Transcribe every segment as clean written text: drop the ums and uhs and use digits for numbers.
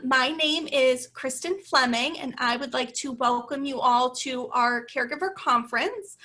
My name is Kristen Fleming, and I would like to welcome you all to our Caregiver Conference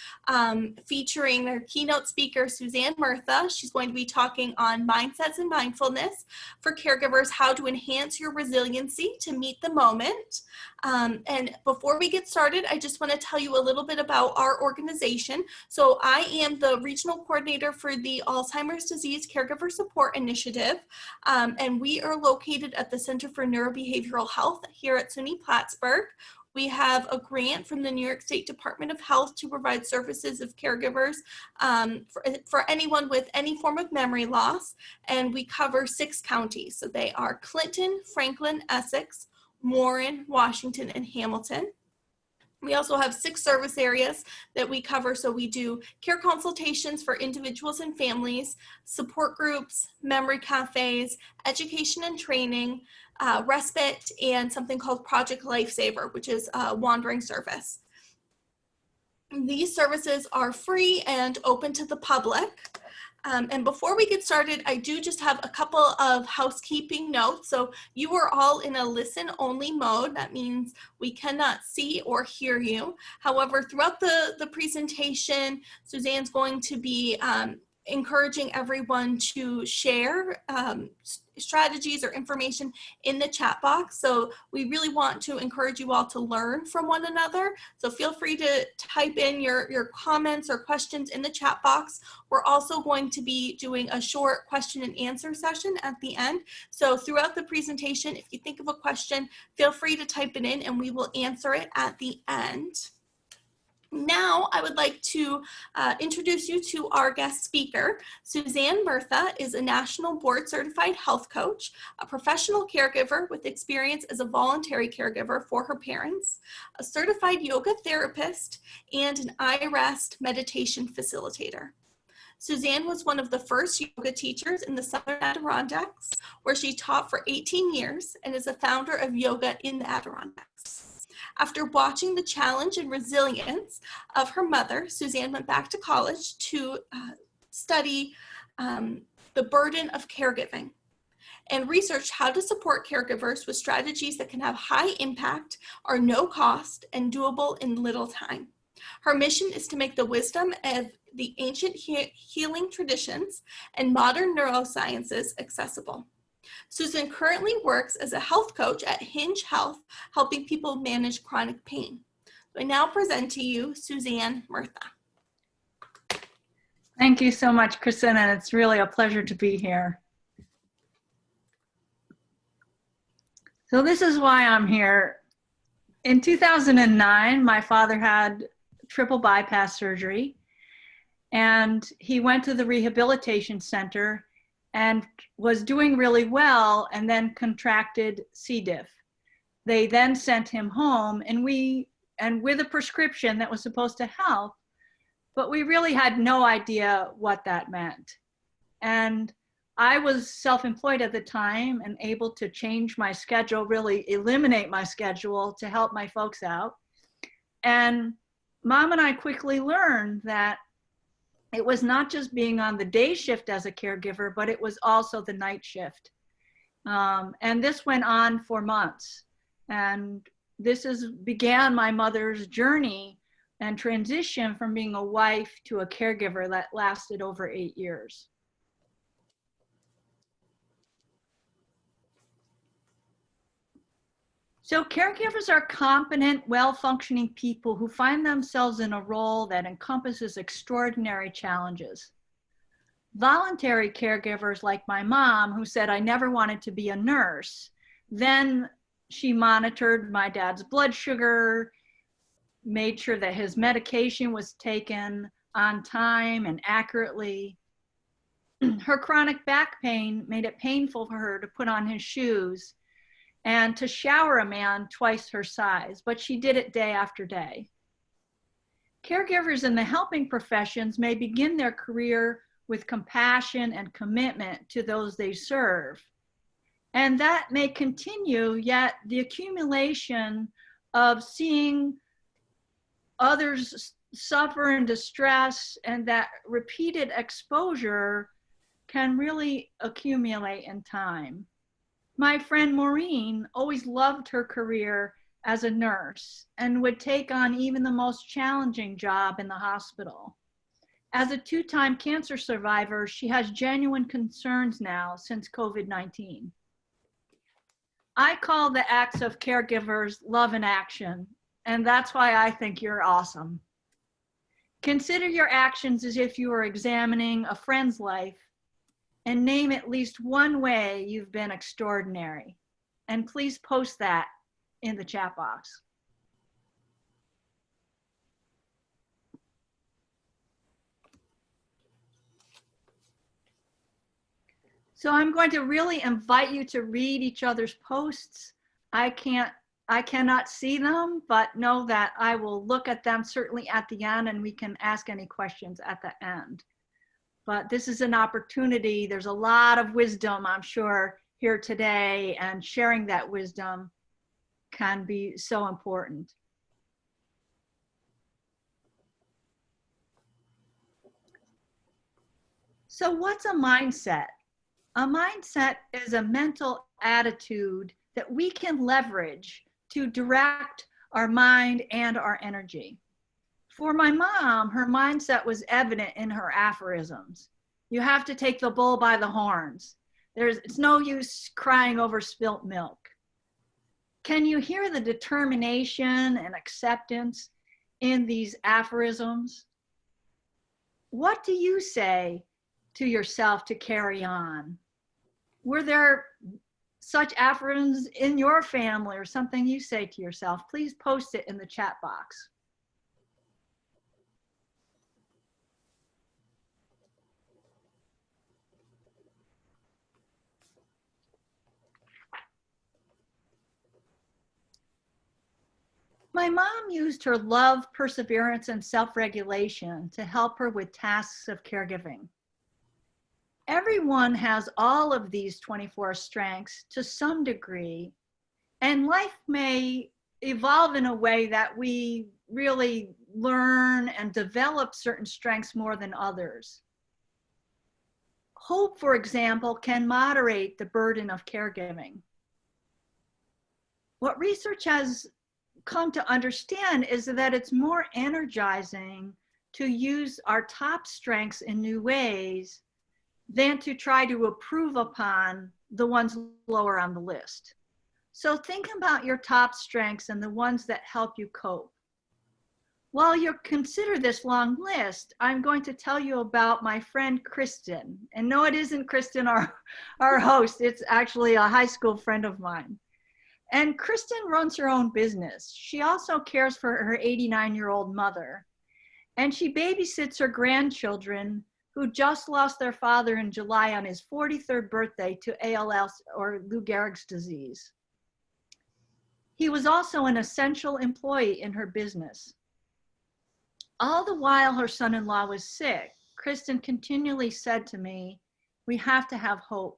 featuring our keynote speaker, Suzanne Murtha. She's going to be talking on mindsets and mindfulness for caregivers, how to enhance your resiliency to meet the moment. And before we get started, I just want to tell you a little bit about our organization. So I am the regional coordinator for the Alzheimer's Disease Caregiver Support Initiative, and we are located at the Center for Neurobehavioral Health here at SUNY Plattsburgh. We have a grant from the New York State Department of Health to provide services of caregivers for anyone with any form of memory loss, and we cover 6 counties. So they are Clinton, Franklin, Essex, Warren, Washington, and Hamilton. We also have 6 service areas that we cover. So we do care consultations for individuals and families, support groups, memory cafes, education and training, respite, and something called Project Lifesaver, which is a wandering service. These services are free and open to the public. And before we get started, I do just have a couple of housekeeping notes. So you are all in a listen-only mode. That means we cannot see or hear you. However, throughout the presentation, Suzanne's going to be encouraging everyone to share strategies or information in the chat box. So we really want to encourage you all to learn from one another. So feel free to type in your comments or questions in the chat box. We're also going to be doing a short question and answer session at the end. So throughout the presentation, if you think of a question, feel free to type it in and we will answer it at the end. Now, I would like to introduce you to our guest speaker. Suzanne Murtha is a national board certified health coach, a professional caregiver with experience as a voluntary caregiver for her parents, a certified yoga therapist, and an iRest meditation facilitator. Suzanne was one of the first yoga teachers in the Southern Adirondacks, where she taught for 18 years and is a founder of Yoga in the Adirondacks. After watching the challenge and resilience of her mother, Suzanne went back to college to study the burden of caregiving and researched how to support caregivers with strategies that can have high impact, are no cost, and doable in little time. Her mission is to make the wisdom of the ancient healing traditions and modern neurosciences accessible. Susan currently works as a health coach at Hinge Health, helping people manage chronic pain. I now present to you Suzanne Murtha. Thank you so much, Kristen, and it's really a pleasure to be here. So this is why I'm here. In 2009, my father had triple bypass surgery, and he went to the rehabilitation center and was doing really well, and then contracted C. diff. They then sent him home, and with a prescription that was supposed to help, but we really had no idea what that meant. And I was self-employed at the time and able to change my schedule, really eliminate my schedule to help my folks out. And Mom and I quickly learned that it was not just being on the day shift as a caregiver, but it was also the night shift. And this went on for months. And this began my mother's journey and transition from being a wife to a caregiver that lasted over 8 years. So caregivers are competent, well-functioning people who find themselves in a role that encompasses extraordinary challenges. Voluntary caregivers like my mom, who said I never wanted to be a nurse, then she monitored my dad's blood sugar, made sure that his medication was taken on time and accurately. Her chronic back pain made it painful for her to put on his shoes and to shower a man twice her size, but she did it day after day. Caregivers in the helping professions may begin their career with compassion and commitment to those they serve. And that may continue, yet the accumulation of seeing others suffer in distress and that repeated exposure can really accumulate in time. My friend Maureen always loved her career as a nurse and would take on even the most challenging job in the hospital. As a two-time cancer survivor, she has genuine concerns now since COVID-19. I call the acts of caregivers love in action, and that's why I think you're awesome. Consider your actions as if you were examining a friend's life and name at least one way you've been extraordinary. And please post that in the chat box. So I'm going to really invite you to read each other's posts. I cannot see them, but know that I will look at them certainly at the end, and we can ask any questions at the end. But this is an opportunity. There's a lot of wisdom, I'm sure, here today, and sharing that wisdom can be so important. So what's a mindset? A mindset is a mental attitude that we can leverage to direct our mind and our energy. For my mom, her mindset was evident in her aphorisms. You have to take the bull by the horns. It's no use crying over spilt milk. Can you hear the determination and acceptance in these aphorisms? What do you say to yourself to carry on? Were there such aphorisms in your family or something you say to yourself? Please post it in the chat box. My mom used her love, perseverance, and self-regulation to help her with tasks of caregiving. Everyone has all of these 24 strengths to some degree, and life may evolve in a way that we really learn and develop certain strengths more than others. Hope, for example, can moderate the burden of caregiving. What research has come to understand is that it's more energizing to use our top strengths in new ways than to try to improve upon the ones lower on the list. So think about your top strengths and the ones that help you cope. While you consider this long list, I'm going to tell you about my friend Kristen. And no, it isn't Kristen, our host. It's actually a high school friend of mine. And Kristen runs her own business. She also cares for her 89-year-old mother. And she babysits her grandchildren who just lost their father in July on his 43rd birthday to ALS, or Lou Gehrig's disease. He was also an essential employee in her business. All the while her son-in-law was sick, Kristen continually said to me, "We have to have hope."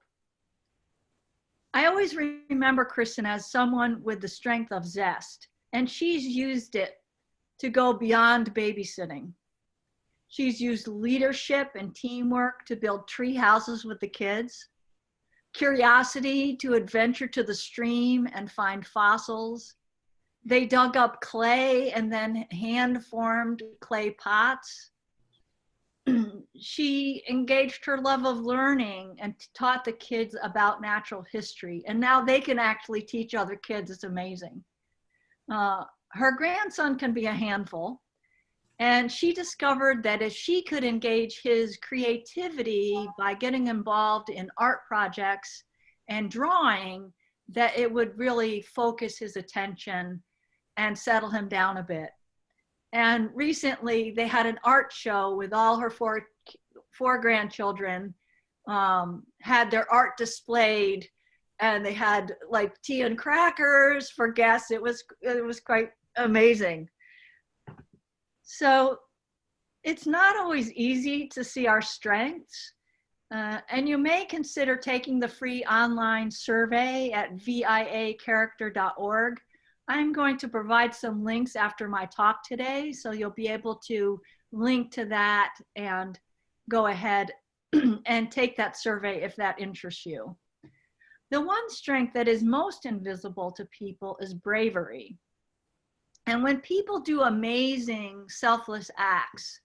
I always remember Kristen as someone with the strength of zest, and she's used it to go beyond babysitting. She's used leadership and teamwork to build tree houses with the kids, curiosity to adventure to the stream and find fossils. They dug up clay and then hand-formed clay pots. She engaged her love of learning and taught the kids about natural history. And now they can actually teach other kids. It's amazing. Her grandson can be a handful. And she discovered that if she could engage his creativity by getting involved in art projects and drawing, that it would really focus his attention and settle him down a bit. And recently they had an art show with all her four grandchildren, had their art displayed, and they had like tea and crackers for guests. It was quite amazing. So it's not always easy to see our strengths, and you may consider taking the free online survey at viacharacter.org. I'm going to provide some links after my talk today, so you'll be able to link to that and go ahead and take that survey if that interests you. The one strength that is most invisible to people is bravery. And when people do amazing, selfless acts,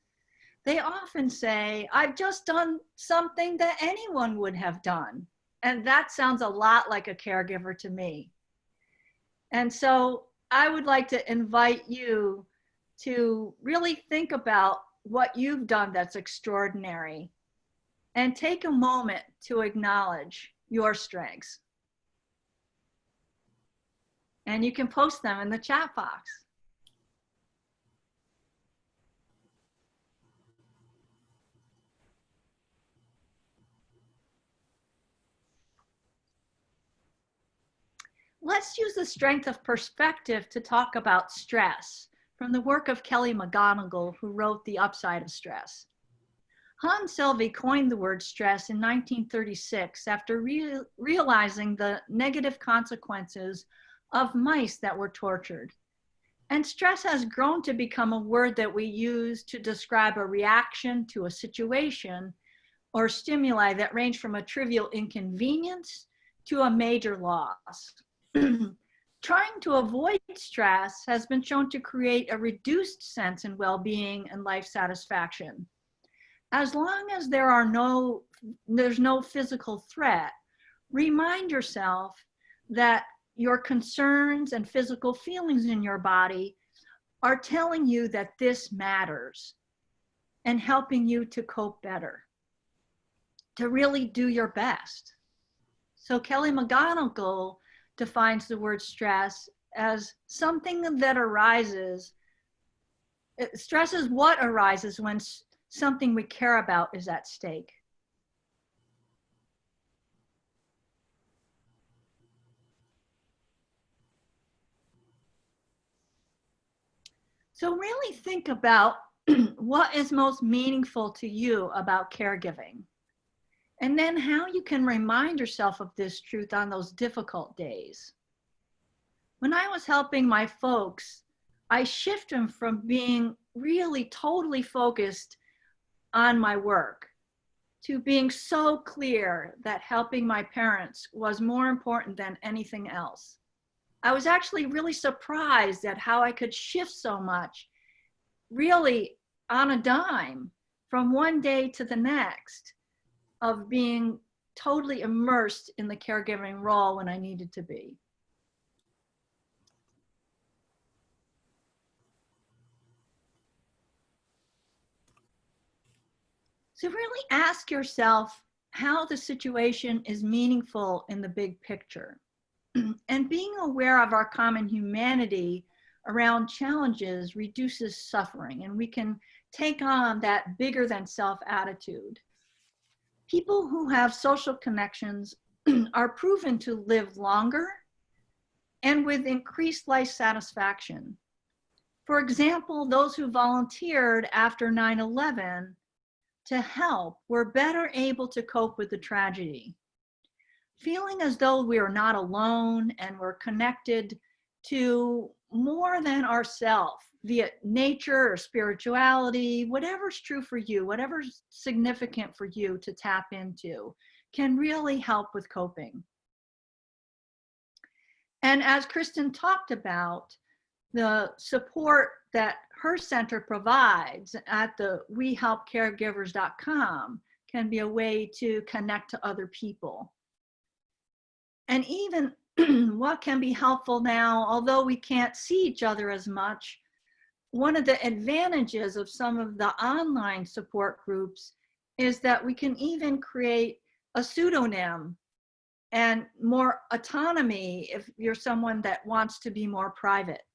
they often say, I've just done something that anyone would have done. And that sounds a lot like a caregiver to me. And so I would like to invite you to really think about what you've done that's extraordinary and take a moment to acknowledge your strengths. And you can post them in the chat box. Let's use the strength of perspective to talk about stress from the work of Kelly McGonigal, who wrote The Upside of Stress. Hans Selve coined the word stress in 1936 after realizing the negative consequences of mice that were tortured. And stress has grown to become a word that we use to describe a reaction to a situation or stimuli that range from a trivial inconvenience to a major loss. Trying to avoid stress has been shown to create a reduced sense in well-being and life satisfaction. As long as there's no physical threat, remind yourself that your concerns and physical feelings in your body are telling you that this matters and helping you to cope better, to really do your best. So Kelly McGonigal defines the word stress as something that arises. Stress is what arises when something we care about is at stake. So really think about what is most meaningful to you about caregiving, and then how you can remind yourself of this truth on those difficult days. When I was helping my folks, I shifted from being really totally focused on my work to being so clear that helping my parents was more important than anything else. I was actually really surprised at how I could shift so much, really on a dime, from one day to the next, of being totally immersed in the caregiving role when I needed to be. So really ask yourself how the situation is meaningful in the big picture. And being aware of our common humanity around challenges reduces suffering, and we can take on that bigger than self attitude. People who have social connections are proven to live longer and with increased life satisfaction. For example, those who volunteered after 9/11 to help were better able to cope with the tragedy. Feeling as though we are not alone and we're connected to more than ourselves via nature or spirituality, whatever's true for you, whatever's significant for you to tap into, can really help with coping. And as Kristen talked about, the support that her center provides at the wehelpcaregivers.com can be a way to connect to other people. And even what can be helpful now, although we can't see each other as much, one of the advantages of some of the online support groups is that we can even create a pseudonym and more autonomy if you're someone that wants to be more private.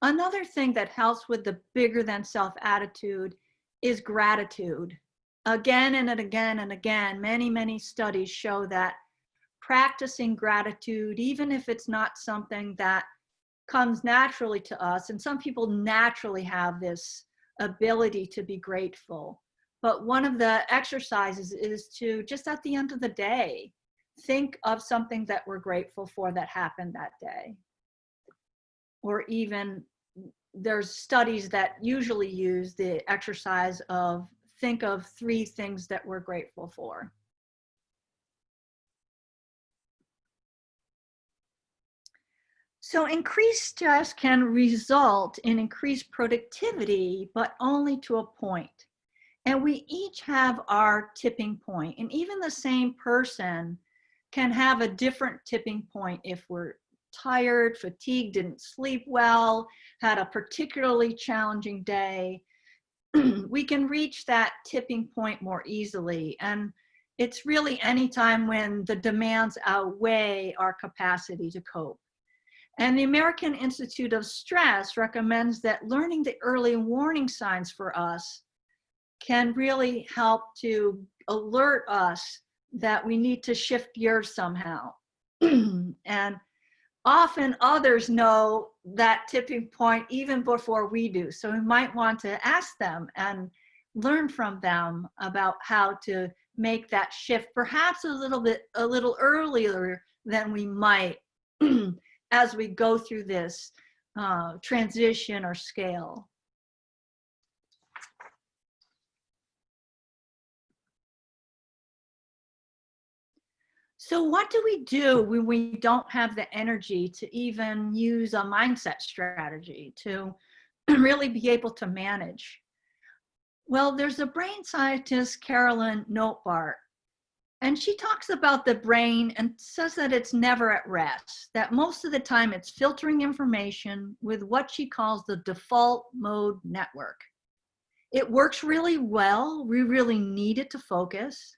Another thing that helps with the bigger than self attitude is gratitude. Again and again and again, many studies show that practicing gratitude, even if it's not something that comes naturally to us, and some people naturally have this ability to be grateful, but one of the exercises is to just at the end of the day, think of something that we're grateful for that happened that day. Or even there's studies that usually use the exercise of think of 3 things that we're grateful for. So increased stress can result in increased productivity, but only to a point. And we each have our tipping point. And even the same person can have a different tipping point if we're tired, fatigued, didn't sleep well, had a particularly challenging day. We can reach that tipping point more easily. And it's really any time when the demands outweigh our capacity to cope. And the American Institute of Stress recommends that learning the early warning signs for us can really help to alert us that we need to shift gears somehow. And often others know that tipping point even before we do. So we might want to ask them and learn from them about how to make that shift, perhaps a little earlier than we might as we go through this transition or scale. So what do we do when we don't have the energy to even use a mindset strategy to really be able to manage? Well, there's a brain scientist, Carolyn Notebaert, and she talks about the brain and says that it's never at rest, that most of the time it's filtering information with what she calls the default mode network. It works really well. We really need it to focus.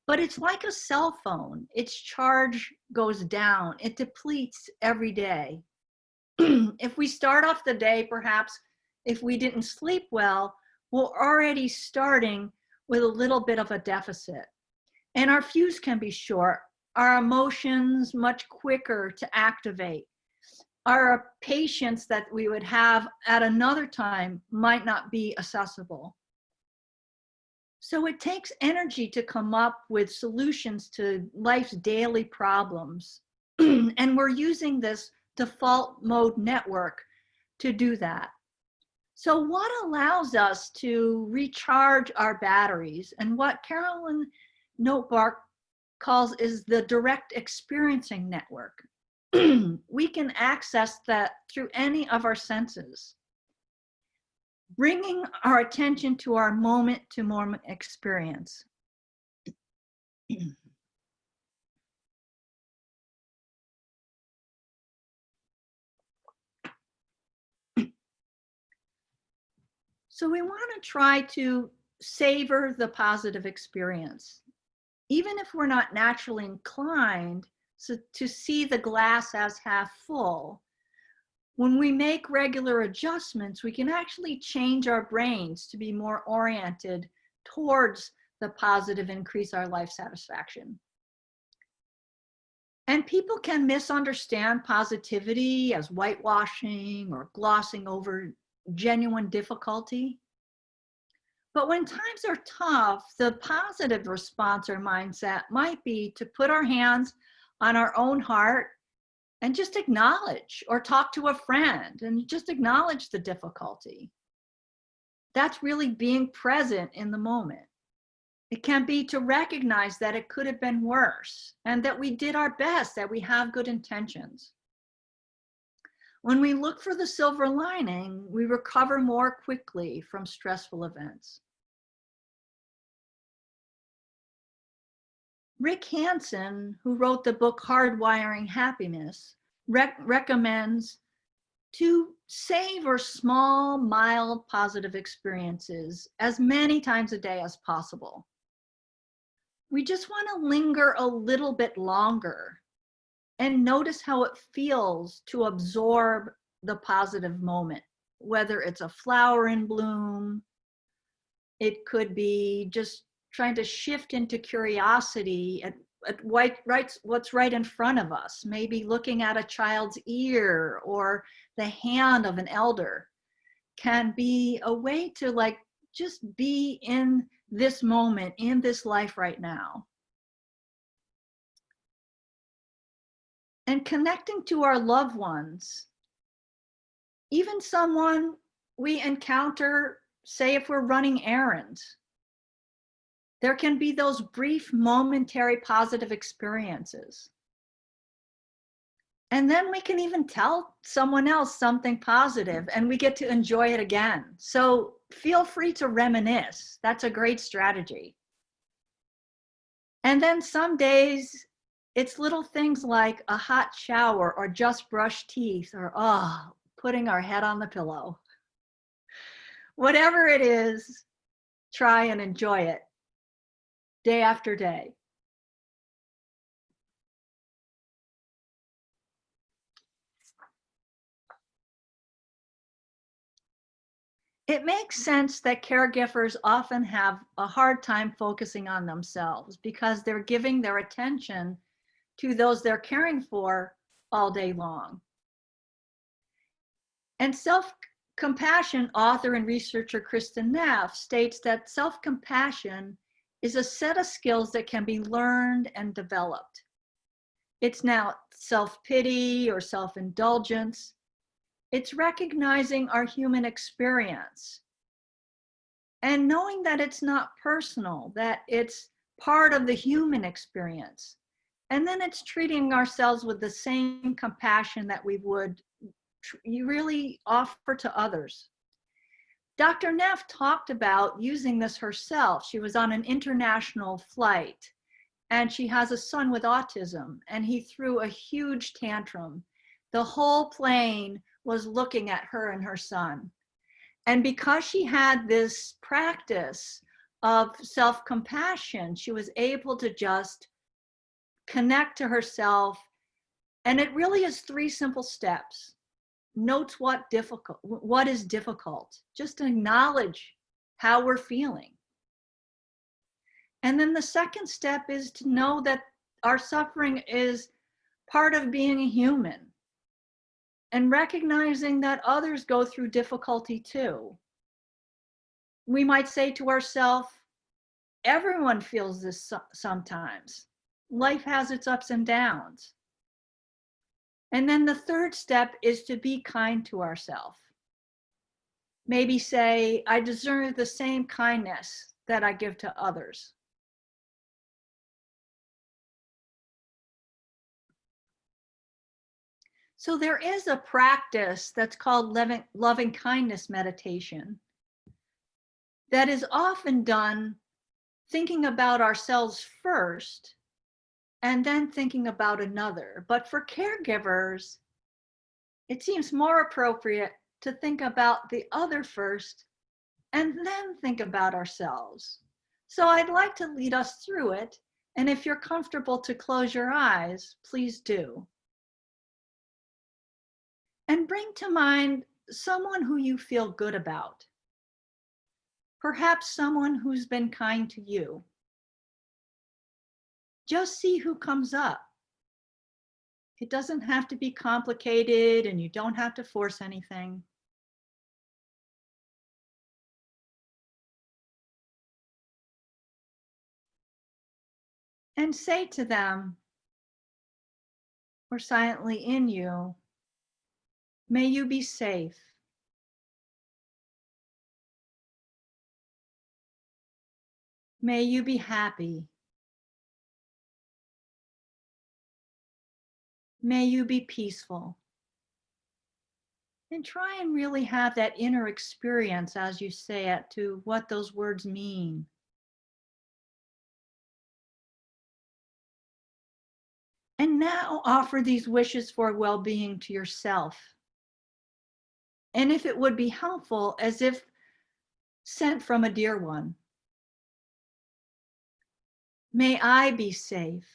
But it's like a cell phone. Its charge goes down. It depletes every day. If we start off the day, perhaps if we didn't sleep well, we're already starting with a little bit of a deficit. And our fuse can be short. Our emotions much quicker to activate. Our patience that we would have at another time might not be accessible. So it takes energy to come up with solutions to life's daily problems. And we're using this default mode network to do that. So what allows us to recharge our batteries, and what Carolyn Notebaert calls is the direct experiencing network. We can access that through any of our senses. Bringing our attention to our moment-to-moment experience. So we want to try to savor the positive experience, even if we're not naturally inclined to see the glass as half full. When we make regular adjustments, we can actually change our brains to be more oriented towards the positive, increase our life satisfaction. And people can misunderstand positivity as whitewashing or glossing over genuine difficulty. But when times are tough, the positive response or mindset might be to put our hands on our own heart and just acknowledge, or talk to a friend and just acknowledge the difficulty. That's really being present in the moment. It can be to recognize that it could have been worse and that we did our best, that we have good intentions. When we look for the silver lining, we recover more quickly from stressful events. Rick Hanson, who wrote the book Hardwiring Happiness, recommends to savor small, mild, positive experiences as many times a day as possible. We just want to linger a little bit longer and notice how it feels to absorb the positive moment, whether it's a flower in bloom, it could be just trying to shift into curiosity at what's right in front of us, maybe looking at a child's ear or the hand of an elder can be a way to just be in this moment, in this life right now. And connecting to our loved ones, even someone we encounter, say if we're running errands, there can be those brief momentary positive experiences. And then we can even tell someone else something positive and we get to enjoy it again. So feel free to reminisce. That's a great strategy. And then some days it's little things like a hot shower or just brush teeth or, putting our head on the pillow. Whatever it is, try and enjoy it day after day. It makes sense that caregivers often have a hard time focusing on themselves because they're giving their attention to those they're caring for all day long. And self-compassion author and researcher Kristen Neff states that self-compassion is a set of skills that can be learned and developed. It's not self-pity or self-indulgence. It's recognizing our human experience and knowing that it's not personal, that it's part of the human experience. And then it's treating ourselves with the same compassion that we would really offer to others. Dr. Neff talked about using this herself. She was on an international flight and she has a son with autism and he threw a huge tantrum. The whole plane was looking at her and her son. And because she had this practice of self-compassion, she was able to just connect to herself. And it really is 3 simple steps. Note what is difficult. Just acknowledge how we're feeling. And then the second step is to know that our suffering is part of being a human and recognizing that others go through difficulty too. We might say to ourselves, everyone feels this sometimes. Life has its ups and downs. And then the third step is to be kind to ourselves. Maybe say, I deserve the same kindness that I give to others. So there is a practice that's called loving kindness meditation that is often done thinking about ourselves first and then thinking about another. But for caregivers, it seems more appropriate to think about the other first and then think about ourselves. So I'd like to lead us through it. And if you're comfortable to close your eyes, please do. And bring to mind someone who you feel good about. Perhaps someone who's been kind to you. Just see who comes up. It doesn't have to be complicated and you don't have to force anything. And say to them, or silently in you, may you be safe. May you be happy. May you be peaceful. And try and really have that inner experience as you say it to what those words mean. And now offer these wishes for well-being to yourself. And if it would be helpful, as if sent from a dear one. May I be safe.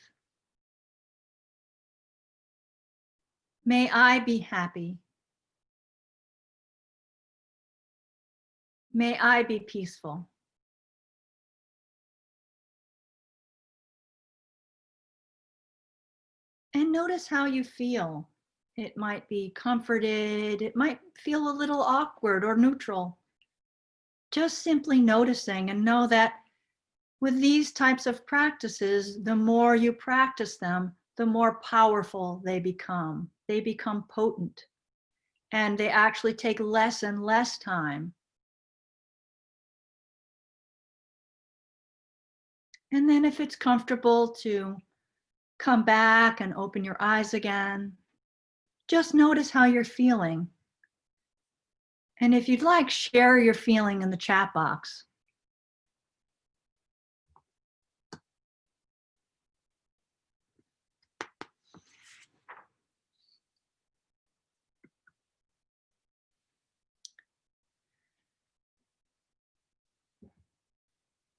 May I be happy. May I be peaceful. And notice how you feel. It might be comforted. It might feel a little awkward or neutral. Just simply noticing, and know that with these types of practices, the more you practice them, the more powerful they become. They become potent and they actually take less and less time. And then if it's comfortable to come back and open your eyes again, Just notice how you're feeling. And if you'd like, share your feeling in the chat box.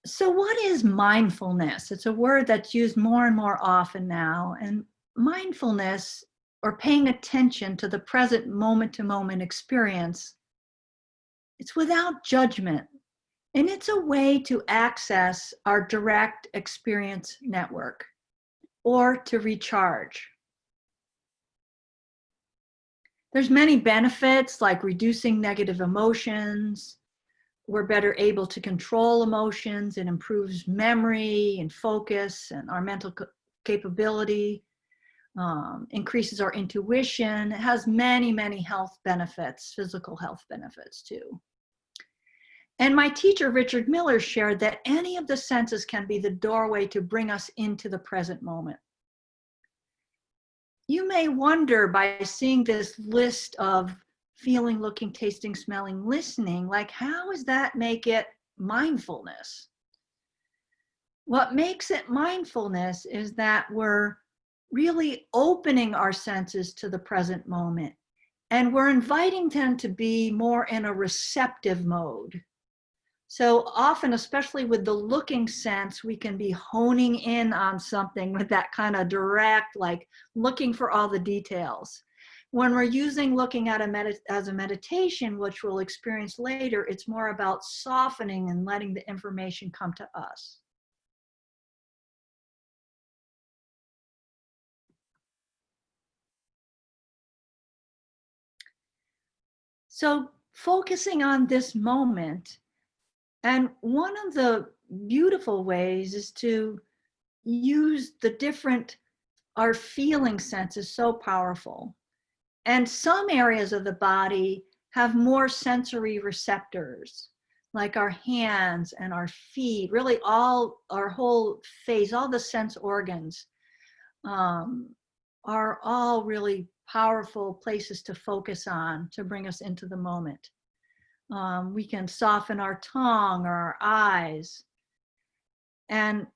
So what is mindfulness? It's a word that's used more and more often now. And mindfulness, or paying attention to the present moment-to-moment experience, it's without judgment. And it's a way to access our direct experience network or to recharge. There's many benefits like reducing negative emotions. We're better able to control emotions. It improves memory and focus and our mental capability, increases our intuition. It has many, many health benefits, physical health benefits too. And my teacher, Richard Miller, shared that any of the senses can be the doorway to bring us into the present moment. You may wonder, by seeing this list of feeling, looking, tasting, smelling, listening, like, how does that make it mindfulness? What makes it mindfulness is that we're really opening our senses to the present moment, and we're inviting them to be more in a receptive mode. So often, especially with the looking sense, we can be honing in on something with that kind of direct, like looking for all the details. When we're using looking at as a meditation, which we'll experience later, it's more about softening and letting the information come to us. So focusing on this moment, and one of the beautiful ways is to use the different, our feeling sense is so powerful. And some areas of the body have more sensory receptors, like our hands and our feet, really all, our whole face, all the sense organs are all really powerful places to focus on to bring us into the moment. We can soften our tongue or our eyes, and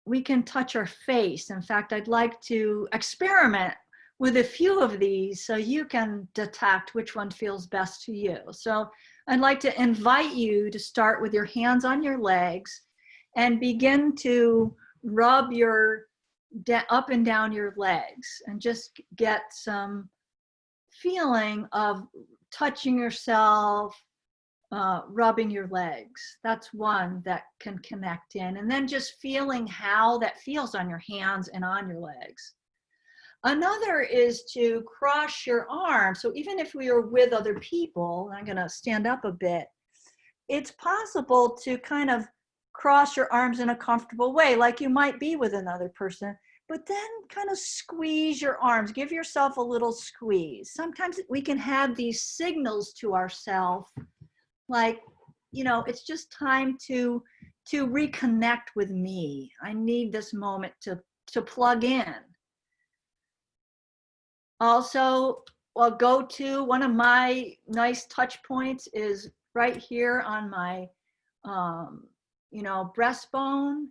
we can touch our face. In fact, I'd like to experiment with a few of these so you can detect which one feels best to you. So I'd like to invite you to start with your hands on your legs and begin to rub your up and down your legs, and just get some feeling of touching yourself, rubbing your legs. That's one that can connect in. And then just feeling how that feels on your hands and on your legs. Another is to cross your arms. So even if we are with other people, I'm going to stand up a bit, it's possible to kind of cross your arms in a comfortable way, like you might be with another person, but then kind of squeeze your arms. Give yourself a little squeeze. Sometimes we can have these signals to ourselves, like, you know, it's just time to reconnect with me. I need this moment to plug in. Also, I'll go to one of my nice touch points is right here on my, breastbone.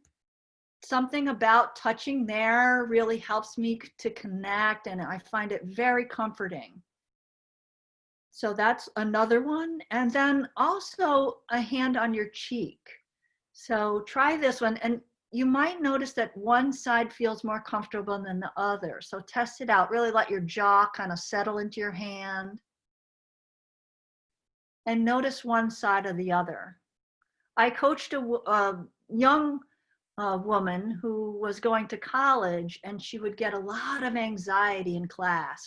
Something about touching there really helps me to connect, and I find it very comforting. So that's another one. And then also a hand on your cheek. So try this one, and you might notice that one side feels more comfortable than the other. So test it out. Really let your jaw kind of settle into your hand. And notice one side or the other. I coached a young woman who was going to college, and she would get a lot of anxiety in class.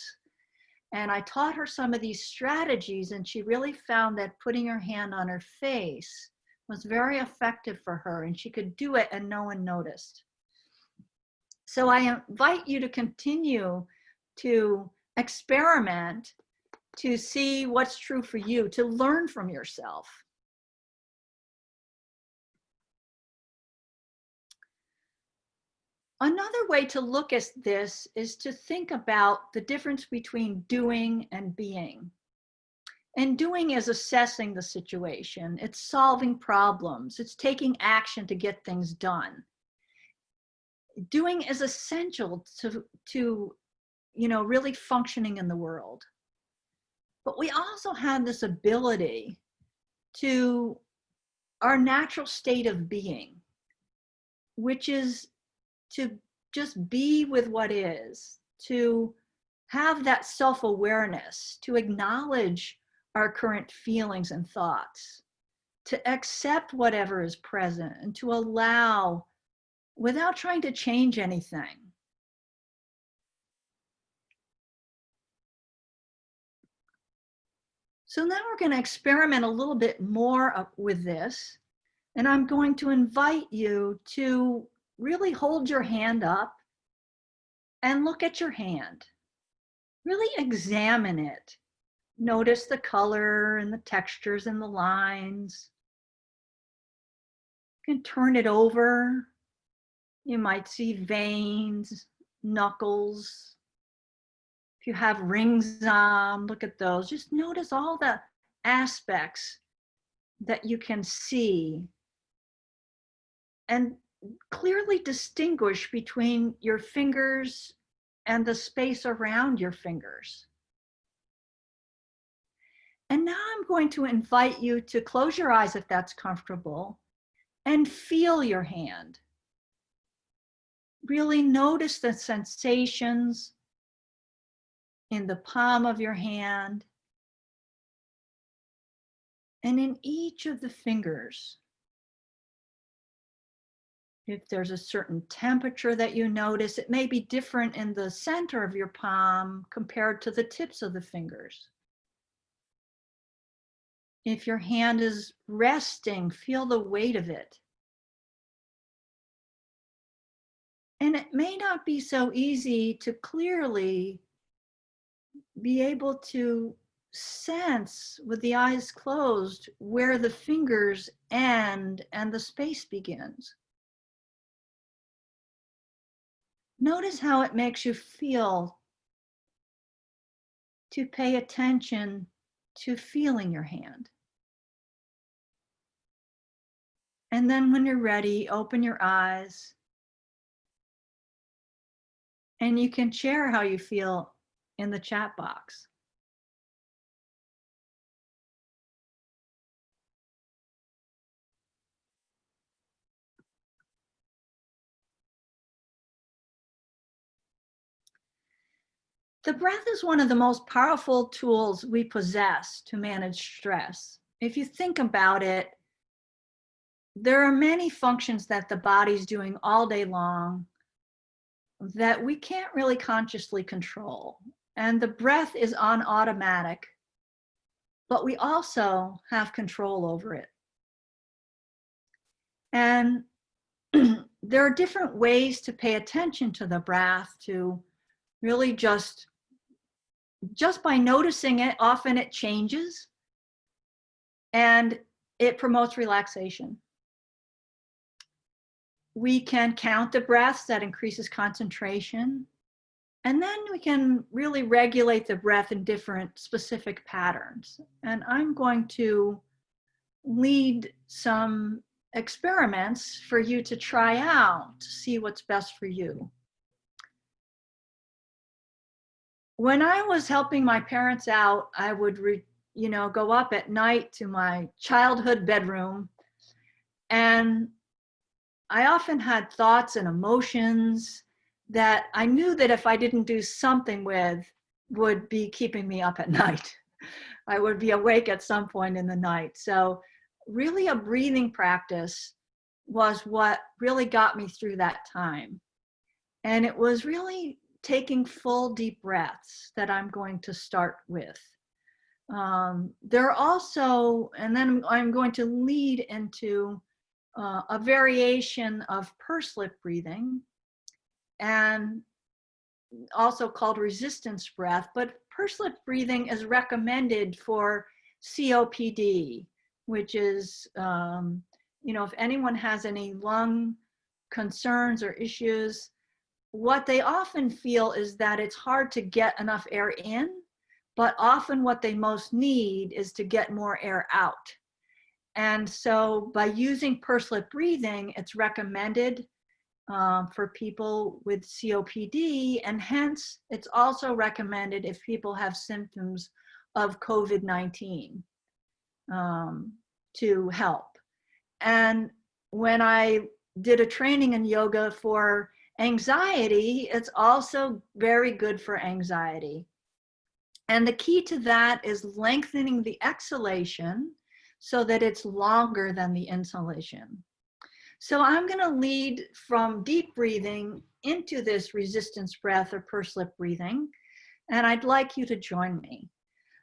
And I taught her some of these strategies, and she really found that putting her hand on her face was very effective for her, and she could do it and no one noticed. So I invite you to continue to experiment, to see what's true for you, to learn from yourself. Another way to look at this is to think about the difference between doing and being. And doing is assessing the situation. It's solving problems. It's taking action to get things done. Doing is essential to really functioning in the world. But we also have this ability to our natural state of being, which is to just be with what is, to have that self-awareness, to acknowledge our current feelings and thoughts, to accept whatever is present, and to allow without trying to change anything. So now we're going to experiment a little bit more with this, and I'm going to invite you to really hold your hand up and look at your hand. Really examine it. Notice the color and the textures and the lines. You can turn it over. You might see veins, knuckles. If you have rings on, look at those. Just notice all the aspects that you can see and clearly distinguish between your fingers and the space around your fingers. And now I'm going to invite you to close your eyes if that's comfortable and feel your hand. Really notice the sensations in the palm of your hand and in each of the fingers. If there's a certain temperature that you notice, it may be different in the center of your palm compared to the tips of the fingers. If your hand is resting, feel the weight of it. And it may not be so easy to clearly be able to sense with the eyes closed where the fingers end and the space begins. Notice how it makes you feel to pay attention to feeling your hand. And then when you're ready, open your eyes. And you can share how you feel in the chat box. The breath is one of the most powerful tools we possess to manage stress. If you think about it, there are many functions that the body's doing all day long that we can't really consciously control. And the breath is on automatic, but we also have control over it. And there are different ways to pay attention to the breath, to really just by noticing it. Often it changes and it promotes relaxation. We can count the breaths, that increases concentration. And then we can really regulate the breath in different specific patterns. And I'm going to lead some experiments for you to try out to see what's best for you. When I was helping my parents out, I would go up at night to my childhood bedroom, and I often had thoughts and emotions that I knew that if I didn't do something with, would be keeping me up at night. I would be awake at some point in the night. So really a breathing practice was what really got me through that time. And it was really taking full deep breaths that I'm going to start with. There are also, and then I'm going to lead into a variation of pursed lip breathing, and also called resistance breath. But pursed lip breathing is recommended for COPD, which is, if anyone has any lung concerns or issues, what they often feel is that it's hard to get enough air in, but often what they most need is to get more air out. And so by using pursed lip breathing, it's recommended for people with COPD, and hence it's also recommended if people have symptoms of COVID-19 to help. And when I did a training in yoga for anxiety, it's also very good for anxiety. And the key to that is lengthening the exhalation so that it's longer than the inhalation. So I'm going to lead from deep breathing into this resistance breath or pursed lip breathing, and I'd like you to join me.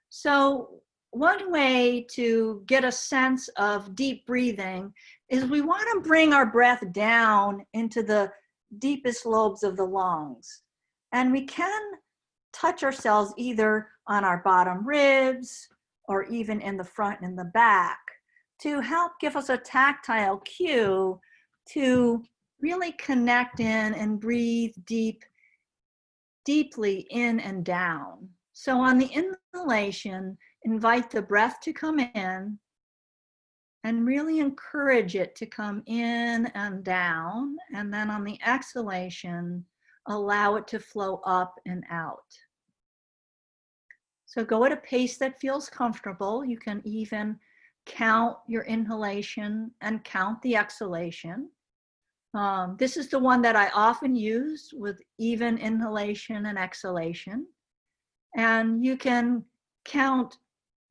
So one way to get a sense of deep breathing is we want to bring our breath down into the deepest lobes of the lungs. And we can touch ourselves either on our bottom ribs or even in the front and the back to help give us a tactile cue to really connect in and breathe deeply in and down. So on the inhalation, invite the breath to come in and really encourage it to come in and down. And then on the exhalation, allow it to flow up and out. So go at a pace that feels comfortable. You can even count your inhalation and count the exhalation. This is the one that I often use with even inhalation and exhalation. And you can count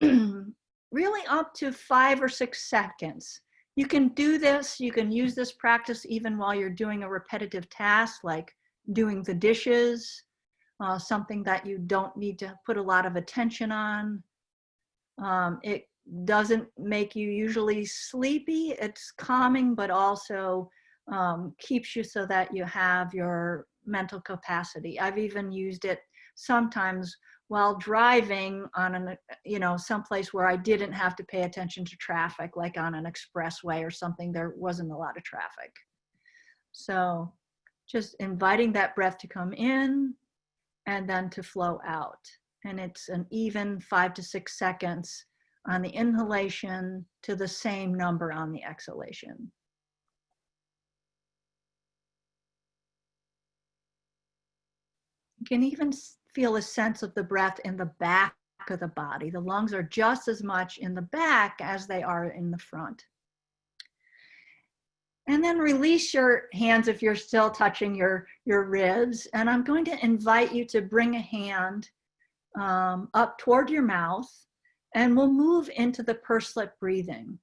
really up to 5 or 6 seconds. You can do this, you can use this practice even while you're doing a repetitive task like doing the dishes, something that you don't need to put a lot of attention on. It doesn't make you usually sleepy, it's calming, but also keeps you so that you have your mental capacity. I've even used it sometimes while driving on someplace where I didn't have to pay attention to traffic, like on an expressway or something, there wasn't a lot of traffic. So just inviting that breath to come in and then to flow out. And it's an even 5 to 6 seconds on the inhalation to the same number on the exhalation. You can even feel a sense of the breath in the back of the body. The lungs are just as much in the back as they are in the front. And then release your hands if you're still touching your ribs. And I'm going to invite you to bring a hand up toward your mouth, and we'll move into the pursed lip breathing.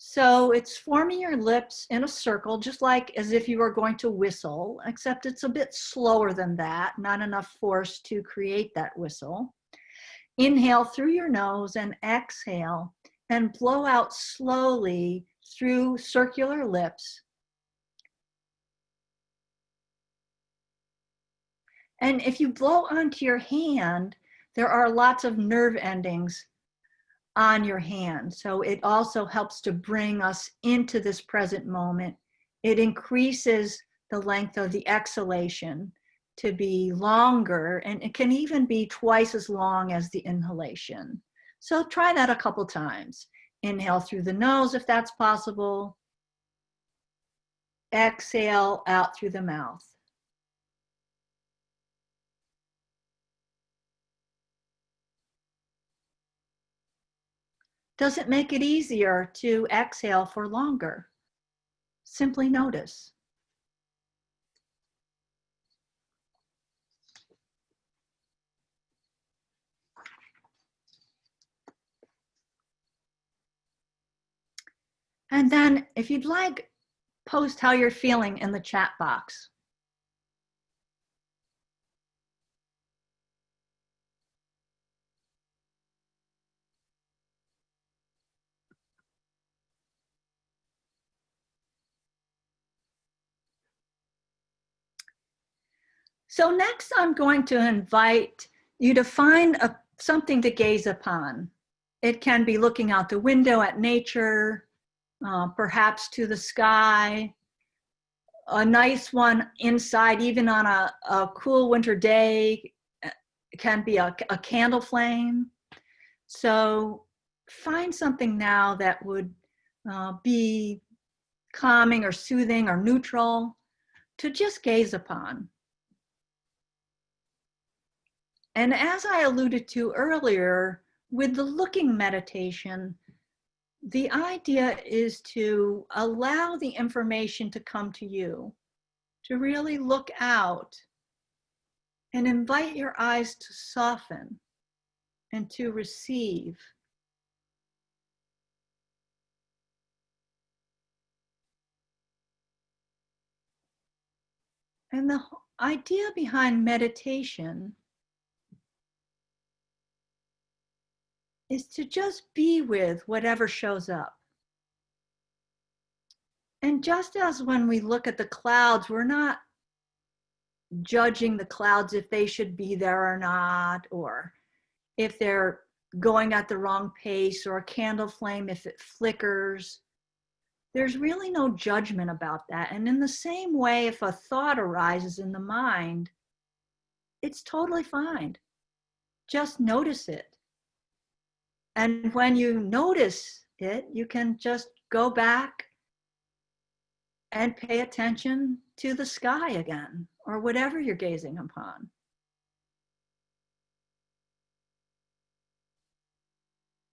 So it's forming your lips in a circle, just like as if you were going to whistle, except it's a bit slower than that, not enough force to create that whistle. Inhale through your nose and exhale and blow out slowly through circular lips. And if you blow onto your hand, there are lots of nerve endings on your hand. So it also helps to bring us into this present moment. It increases the length of the exhalation to be longer, and it can even be twice as long as the inhalation. So try that a couple times. Inhale through the nose if that's possible. Exhale out through the mouth. Does it make it easier to exhale for longer? Simply notice. And then if you'd like, post how you're feeling in the chat box. So next I'm going to invite you to find something to gaze upon. It can be looking out the window at nature, perhaps to the sky, a nice one inside, even on a cool winter day. It can be a candle flame. So find something now that would be calming or soothing or neutral to just gaze upon. And as I alluded to earlier, with the looking meditation, the idea is to allow the information to come to you, to really look out and invite your eyes to soften and to receive. And the idea behind meditation is to just be with whatever shows up. And just as when we look at the clouds, we're not judging the clouds if they should be there or not, or if they're going at the wrong pace, or a candle flame if it flickers. There's really no judgment about that. And in the same way, if a thought arises in the mind, it's totally fine. Just notice it. And when you notice it, you can just go back and pay attention to the sky again, or whatever you're gazing upon.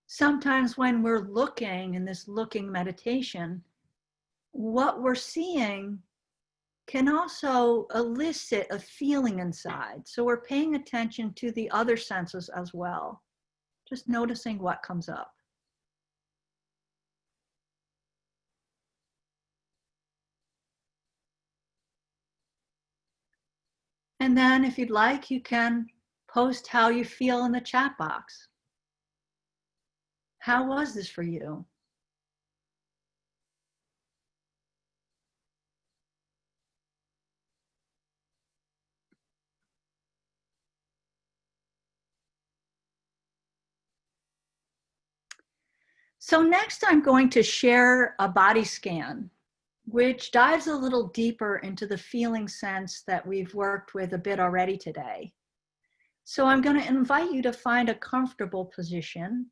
Sometimes when we're looking in this looking meditation, what we're seeing can also elicit a feeling inside. So we're paying attention to the other senses as well, just noticing what comes up. And then if you'd like, you can post how you feel in the chat box. How was this for you? So next I'm going to share a body scan, which dives a little deeper into the feeling sense that we've worked with a bit already today. So I'm going to invite you to find a comfortable position.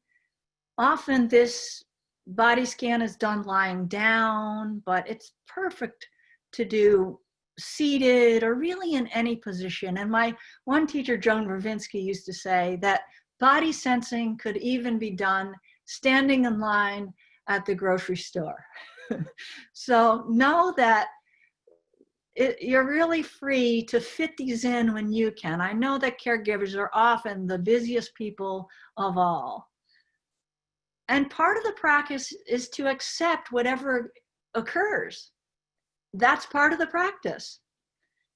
Often this body scan is done lying down, but it's perfect to do seated or really in any position. And my one teacher, Joan Ravinsky, used to say that body sensing could even be done standing in line at the grocery store. So know that you're really free to fit these in when you can. I know that caregivers are often the busiest people of all. And part of the practice is to accept whatever occurs. That's part of the practice.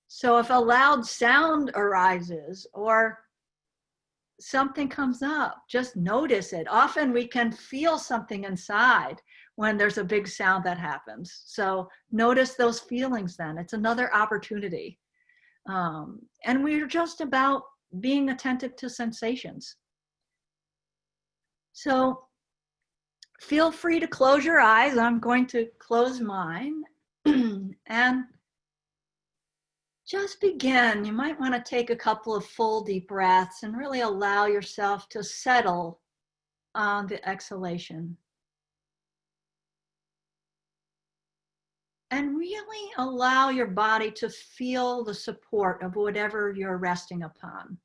So if a loud sound arises or something comes up, just notice it. Often we can feel something inside when there's a big sound that happens. So notice those feelings then. It's another opportunity. And we're just about being attentive to sensations. So feel free to close your eyes. I'm going to close mine. And just begin. You might want to take a couple of full deep breaths and really allow yourself to settle on the exhalation. And really allow your body to feel the support of whatever you're resting upon.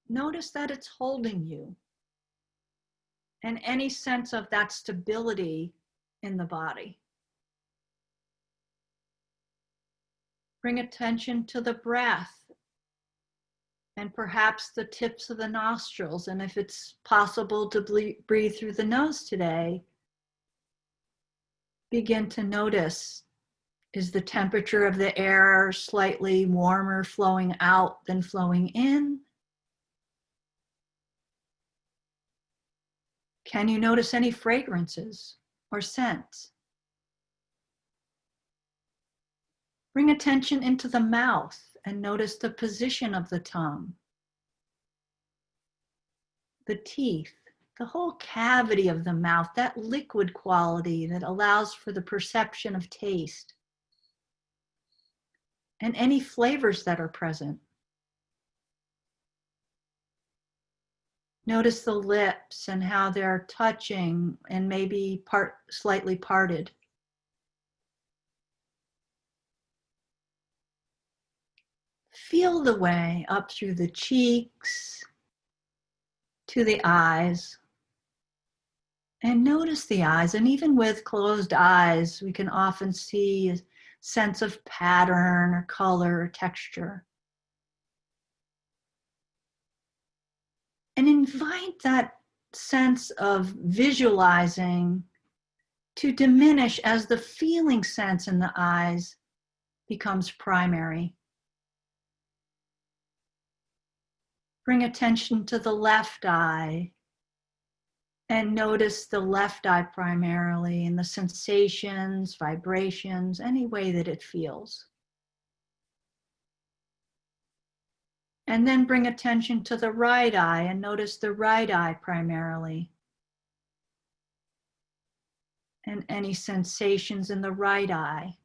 Notice that it's holding you, and any sense of that stability in the body. Bring attention to the breath and perhaps the tips of the nostrils. And if it's possible to breathe through the nose today, begin to notice, is the temperature of the air slightly warmer flowing out than flowing in? Can you notice any fragrances or scents? Bring attention into the mouth and notice the position of the tongue, the teeth, the whole cavity of the mouth, that liquid quality that allows for the perception of taste and any flavors that are present. Notice the lips and how they're touching and maybe slightly parted. Feel the way up through the cheeks to the eyes. And notice the eyes. And even with closed eyes, we can often see a sense of pattern or color or texture. And invite that sense of visualizing to diminish as the feeling sense in the eyes becomes primary. Bring attention to the left eye and notice the left eye primarily and the sensations, vibrations, any way that it feels. And then bring attention to the right eye and notice the right eye primarily. And any sensations in the right eye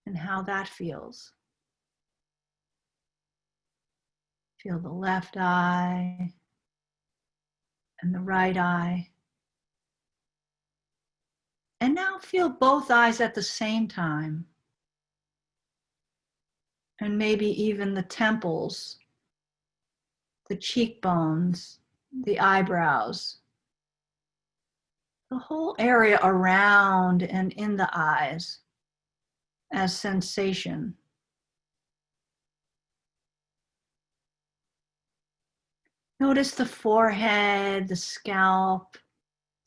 and how that feels. Feel the left eye and the right eye. And now feel both eyes at the same time. And maybe even the temples, the cheekbones, the eyebrows, the whole area around and in the eyes as sensation. Notice the forehead, the scalp,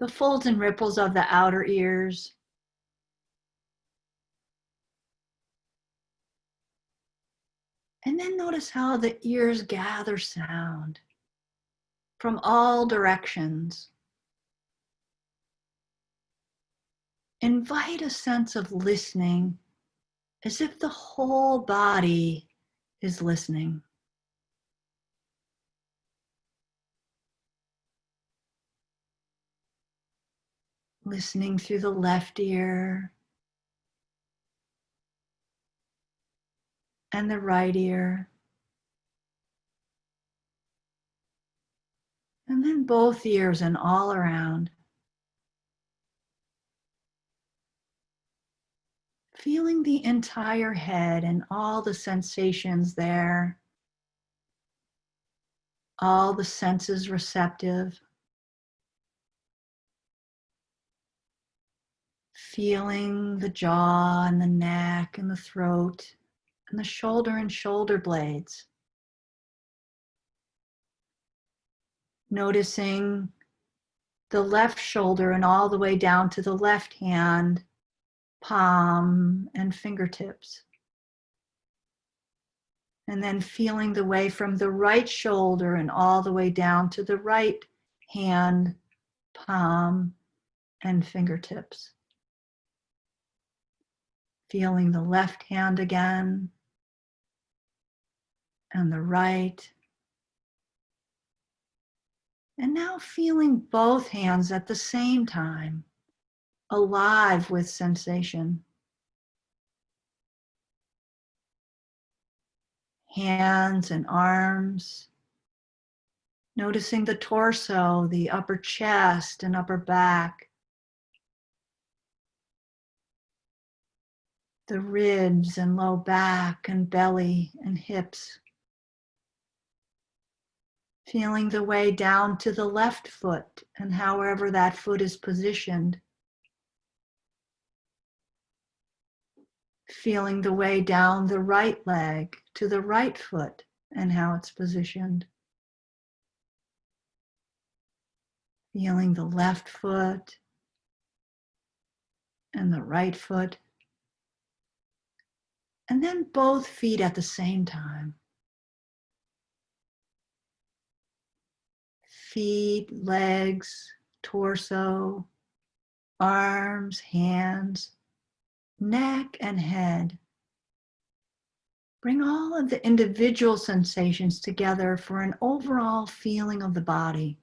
the folds and ripples of the outer ears. And then notice how the ears gather sound from all directions. Invite a sense of listening as if the whole body is listening. Listening through the left ear and the right ear. And then both ears and all around. Feeling the entire head and all the sensations there. All the senses receptive. Feeling the jaw and the neck and the throat and the shoulder and shoulder blades. Noticing the left shoulder and all the way down to the left hand, palm and fingertips. And then feeling the way from the right shoulder and all the way down to the right hand, palm and fingertips. Feeling the left hand again and the right. And now feeling both hands at the same time, alive with sensation. Hands and arms. Noticing the torso, the upper chest and upper back. The ribs and low back and belly and hips. Feeling the way down to the left foot and however that foot is positioned. Feeling the way down the right leg to the right foot and how it's positioned. Feeling the left foot and the right foot. And then both feet at the same time. Feet, legs, torso, arms, hands, neck, and head. Bring all of the individual sensations together for an overall feeling of the body.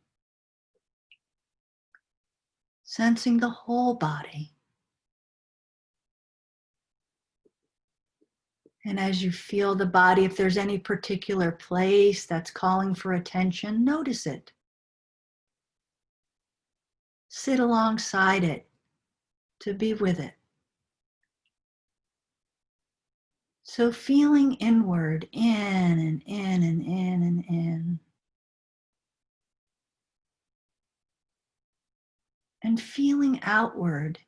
sensing the whole body. And as you feel the body, if there's any particular place that's calling for attention, notice it. Sit alongside it to be with it. So feeling inward, in and in and in and in. And feeling outward,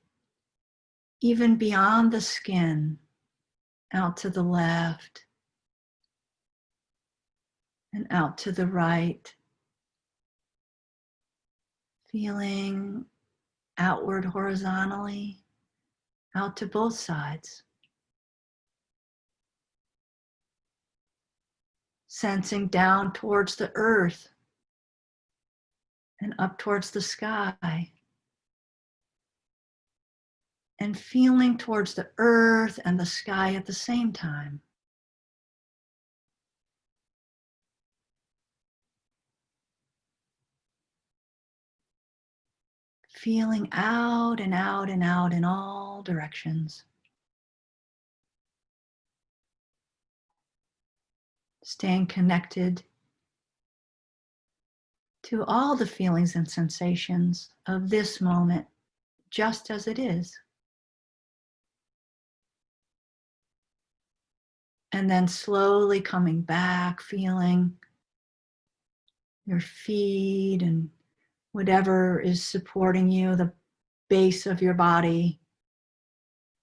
even beyond the skin, out to the left and out to the right. Feeling outward horizontally, out to both sides. Sensing down towards the earth and up towards the sky. And feeling towards the earth and the sky at the same time. Feeling out and out and out in all directions. Staying connected to all the feelings and sensations of this moment, just as it is. And then slowly coming back, feeling your feet and whatever is supporting you, the base of your body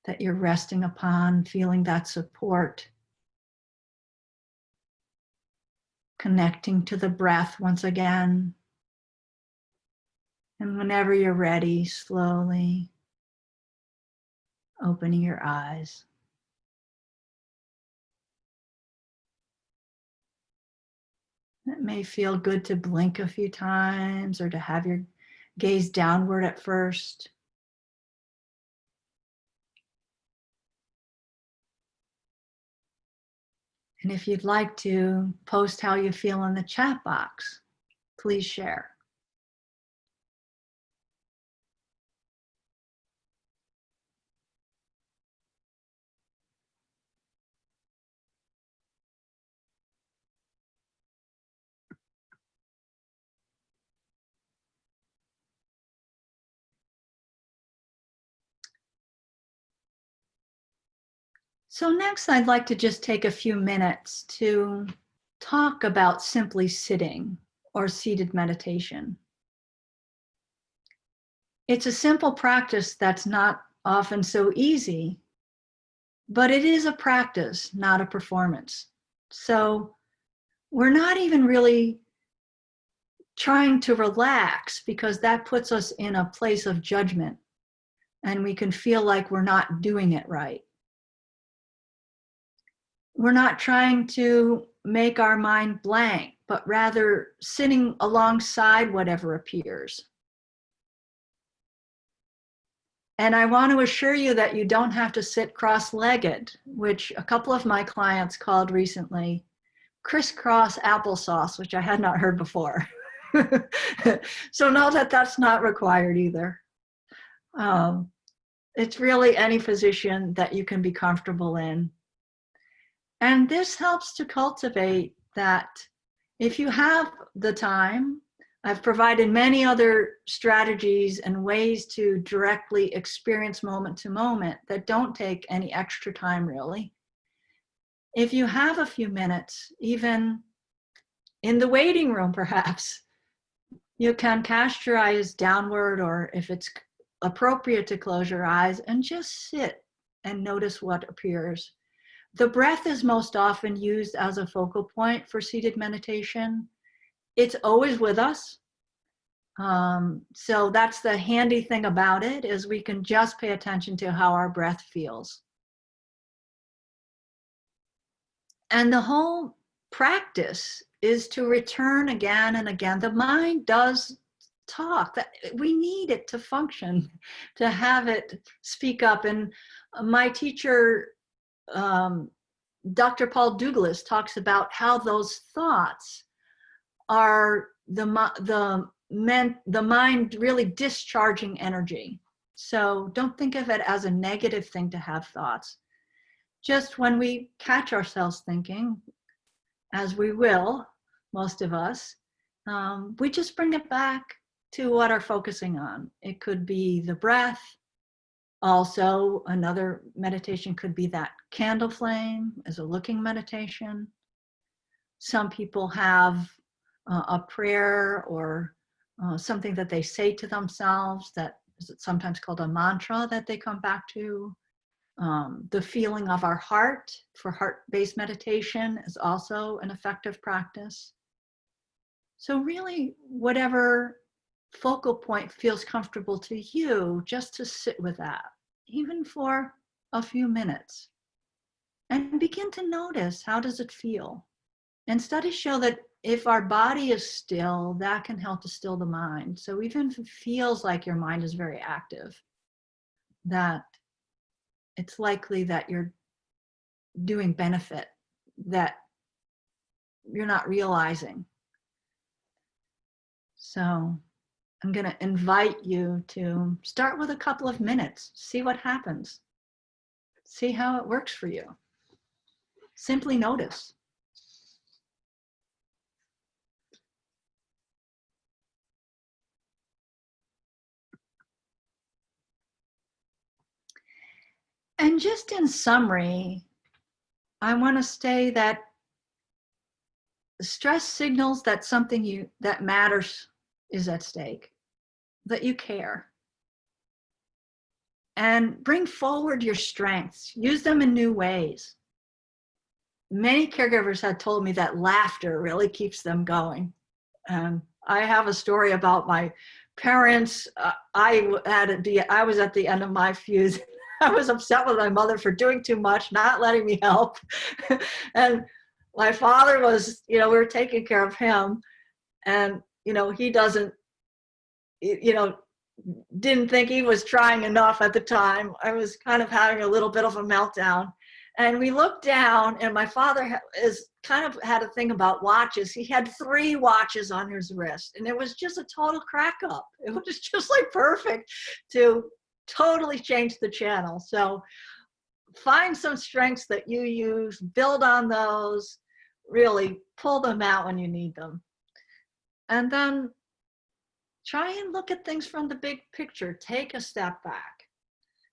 that you're resting upon, feeling that support. Connecting to the breath once again. And whenever you're ready, slowly opening your eyes. It may feel good to blink a few times or to have your gaze downward at first. And if you'd like to post how you feel in the chat box, please share. So next, I'd like to just take a few minutes to talk about simply sitting or seated meditation. It's a simple practice that's not often so easy, but it is a practice, not a performance. So we're not even really trying to relax because that puts us in a place of judgment and we can feel like we're not doing it right. We're not trying to make our mind blank, but rather sitting alongside whatever appears. And I want to assure you that you don't have to sit cross-legged, which a couple of my clients called recently crisscross applesauce, which I had not heard before. So know that that's not required either. It's really any position that you can be comfortable in. And this helps to cultivate that if you have the time, I've provided many other strategies and ways to directly experience moment to moment that don't take any extra time really. If you have a few minutes, even in the waiting room perhaps, you can cast your eyes downward, or if it's appropriate to close your eyes and just sit and notice what appears. The breath is most often used as a focal point for seated meditation. It's always with us. So that's the handy thing about it, is we can just pay attention to how our breath feels. And the whole practice is to return again and again. The mind does talk. That we need it to function, to have it speak up. And my teacher, Dr. Paul Douglas, talks about how those thoughts are the meant the mind really discharging energy. So don't think of it as a negative thing to have thoughts. Just when we catch ourselves thinking, as we will, most of us, we just bring it back to what we're focusing on. It could be the breath. Also, another meditation could be that candle flame as a looking meditation. Some people have a prayer or something that they say to themselves that is sometimes called a mantra that they come back to. The feeling of our heart for heart-based meditation is also an effective practice. So really, whatever focal point feels comfortable to you, just to sit with that, even for a few minutes. And begin to notice, how does it feel? And studies show that if our body is still, that can help to still the mind. So even if it feels like your mind is very active, that it's likely that you're doing benefit that you're not realizing. So I'm going to invite you to start with a couple of minutes, see what happens, see how it works for you. Simply notice. And just in summary, I want to say that stress signals that something that matters is at stake, that you care. And bring forward your strengths, use them in new ways. Many caregivers had told me that laughter really keeps them going. I have a story about my parents. I was at the end of my fuse. I was upset with my mother for doing too much, not letting me help. And my father was, we were taking care of him. And, he doesn't, didn't think he was trying enough at the time. I was kind of having a little bit of a meltdown. And we looked down, and my father had a thing about watches. He had 3 watches on his wrist, and it was just a total crack up. It was just like perfect to totally change the channel. So find some strengths that you use, build on those, really pull them out when you need them. And then try and look at things from the big picture. Take a step back.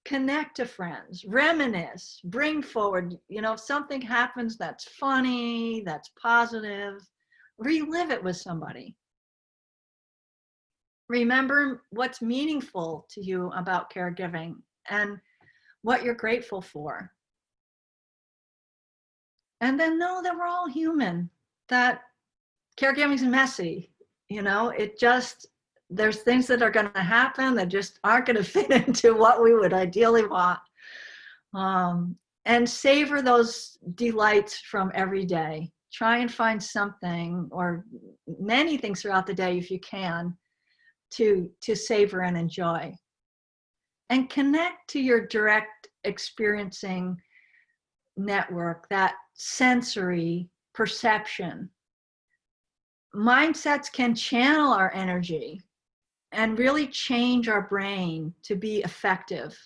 Connect to friends, reminisce, bring forward, if something happens that's funny, that's positive, relive it with somebody. Remember what's meaningful to you about caregiving and what you're grateful for. And then know that we're all human, that caregiving is messy. There's things that are going to happen that just aren't going to fit into what we would ideally want. And savor those delights from every day. Try and find something or many things throughout the day, if you can, to savor and enjoy. And connect to your direct experiencing network, that sensory perception. Mindsets can channel our energy and really change our brain to be effective.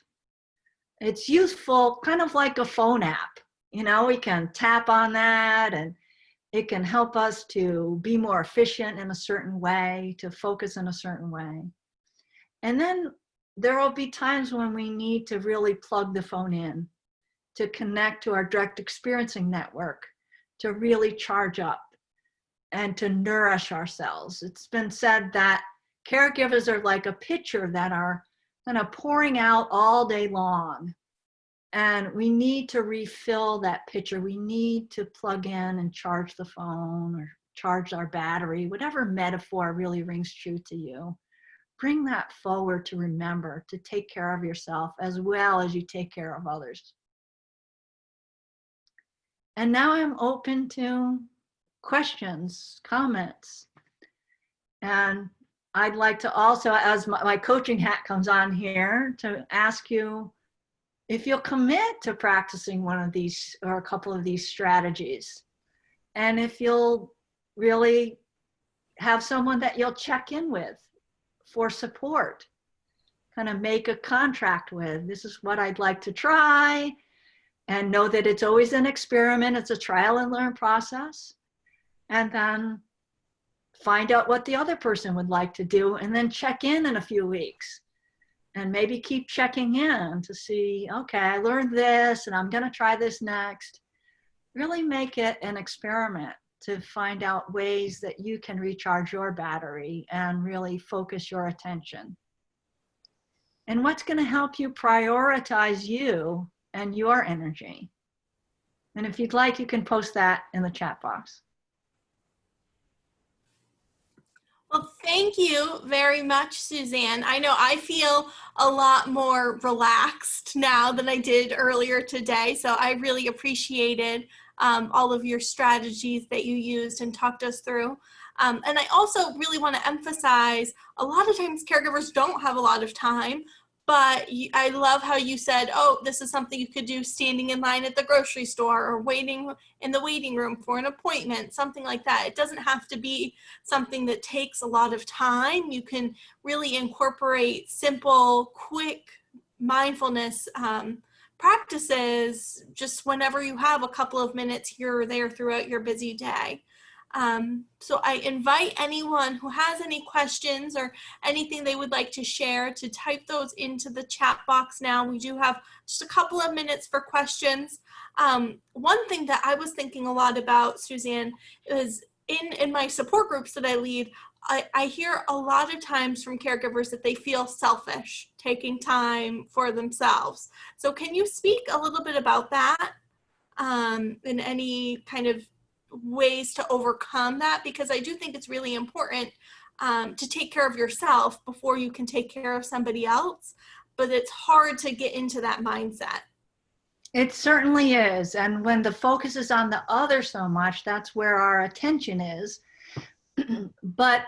It's useful, kind of like a phone app. We can tap on that and it can help us to be more efficient in a certain way, to focus in a certain way. And then there will be times when we need to really plug the phone in, to connect to our direct experiencing network, to really charge up and to nourish ourselves. It's been said that caregivers are like a pitcher that are kind of pouring out all day long. And we need to refill that pitcher. We need to plug in and charge the phone or charge our battery, whatever metaphor really rings true to you. Bring that forward to remember to take care of yourself as well as you take care of others. And now I'm open to questions, comments. And I'd like to also, as my coaching hat comes on here, to ask you if you'll commit to practicing one of these or a couple of these strategies. And if you'll really have someone that you'll check in with for support, kind of make a contract with. This is what I'd like to try, and know that it's always an experiment. It's a trial and learn process. And then find out what the other person would like to do, and then check in a few weeks, and maybe keep checking in to see, okay, I learned this and I'm going to try this next. Really make it an experiment to find out ways that you can recharge your battery and really focus your attention. And what's going to help you prioritize you and your energy. And if you'd like, you can post that in the chat box. Well, thank you very much, Suzanne. I know I feel a lot more relaxed now than I did earlier today, so I really appreciated all of your strategies that you used and talked us through. And I also really want to emphasize, a lot of times caregivers don't have a lot of time, but I love how you said, oh, this is something you could do standing in line at the grocery store or waiting in the waiting room for an appointment, something like that. It doesn't have to be something that takes a lot of time. You can really incorporate simple, quick mindfulness practices just whenever you have a couple of minutes here or there throughout your busy day. So I invite anyone who has any questions or anything they would like to share to type those into the chat box now. We do have just a couple of minutes for questions. One thing that I was thinking a lot about, Suzanne, is in my support groups that I lead, I hear a lot of times from caregivers that they feel selfish taking time for themselves. So can you speak a little bit about that and any kind of ways to overcome that? Because I do think it's really important to take care of yourself before you can take care of somebody else, but it's hard to get into that mindset. It certainly is. And when the focus is on the other so much, that's where our attention is. But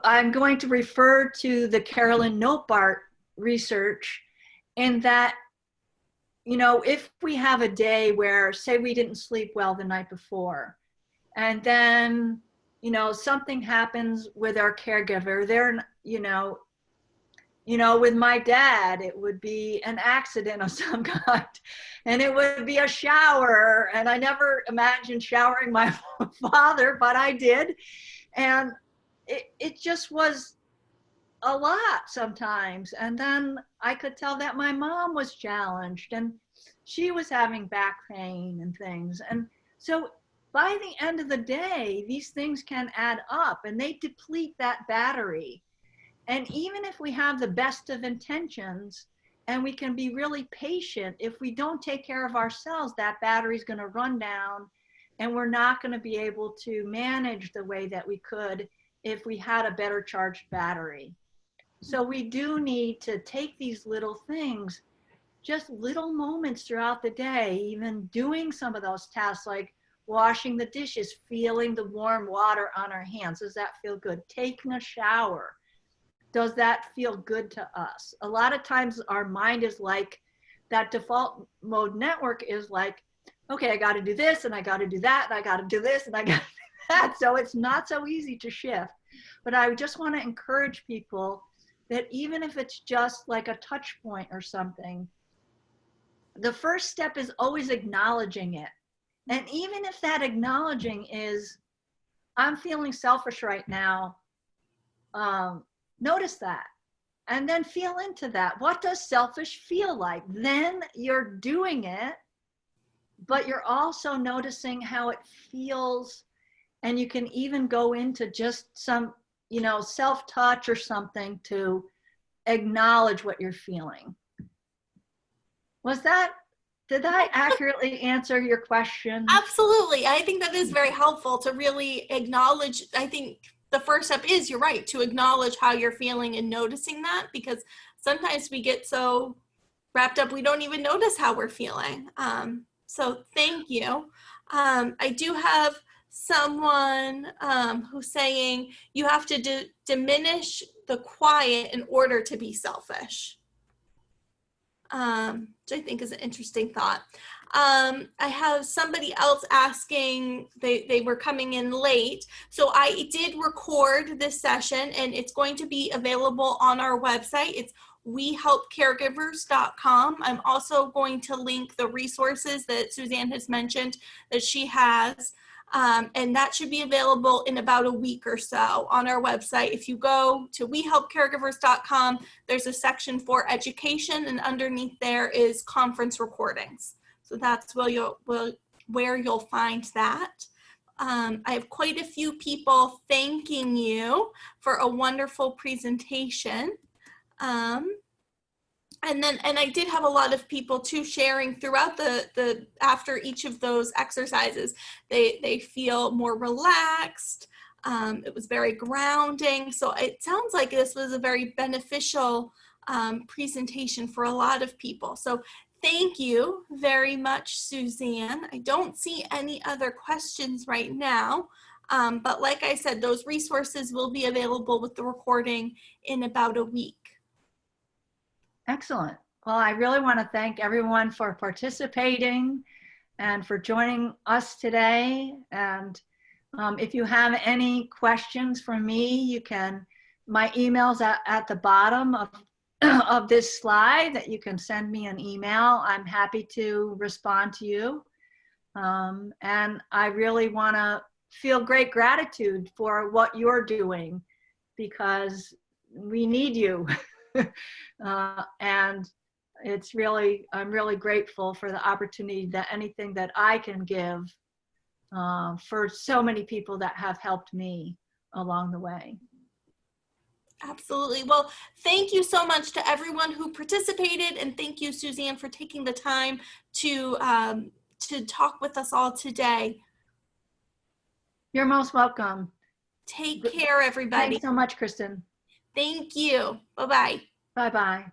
I'm going to refer to the Carolyn Notebart research in that, you know, if we have a day where, say, we didn't sleep well the night before, and then, you know, something happens with our caregiver, they're, you know, with my dad, it would be an accident of some kind, and it would be a shower, and I never imagined showering my father, but I did, and it just was a lot sometimes. And then I could tell that my mom was challenged and she was having back pain and things. And so by the end of the day, these things can add up and they deplete that battery. And even if we have the best of intentions and we can be really patient, if we don't take care of ourselves, that battery is going to run down and we're not going to be able to manage the way that we could if we had a better charged battery. So we do need to take these little things, just little moments throughout the day, even doing some of those tasks like washing the dishes, feeling the warm water on our hands. Does that feel good? Taking a shower. Does that feel good to us? A lot of times our mind is like, that default mode network is like, okay, I got to do this and I got to do that and I got to do this and I got to do that. So it's not so easy to shift. But I just want to encourage people that even if it's just like a touch point or something, the first step is always acknowledging it. And even if that acknowledging is, I'm feeling selfish right now, notice that. And then feel into that. What does selfish feel like? Then you're doing it, but you're also noticing how it feels. And you can even go into just some, you know, self-touch or something to acknowledge what you're feeling. Did I accurately answer your question? Absolutely. I think that is very helpful to really acknowledge. I think the first step is, you're right, to acknowledge how you're feeling and noticing that, because sometimes we get so wrapped up we don't even notice how we're feeling. So thank you. I do have someone who's saying you have to diminish the quiet in order to be selfish, which I think is an interesting thought. I have somebody else asking, they were coming in late. So I did record this session and it's going to be available on our website. It's wehelpcaregivers.com. I'm also going to link the resources that Suzanne has mentioned that she has. And that should be available in about a week or so on our website. If you go to wehelpcaregivers.com, there's a section for education, and underneath there is conference recordings. So that's where you'll find that. I have quite a few people thanking you for a wonderful presentation. And I did have a lot of people too sharing throughout the after each of those exercises, they feel more relaxed. It was very grounding. So it sounds like this was a very beneficial presentation for a lot of people. So thank you very much, Suzanne. I don't see any other questions right now. But like I said, those resources will be available with the recording in about a week. Excellent. Well, I really want to thank everyone for participating and for joining us today. And if you have any questions for me, you can, my email's at the bottom of this slide that you can send me an email. I'm happy to respond to you. And I really want to feel great gratitude for what you're doing because we need you. And it's really, I'm really grateful for the opportunity that anything that I can give for so many people that have helped me along the way. Absolutely. Well, thank you so much to everyone who participated, and thank you, Suzanne, for taking the time to talk with us all today. You're most welcome. Take care, everybody. Thanks so much, Kristen. Thank you. Bye-bye. Bye-bye.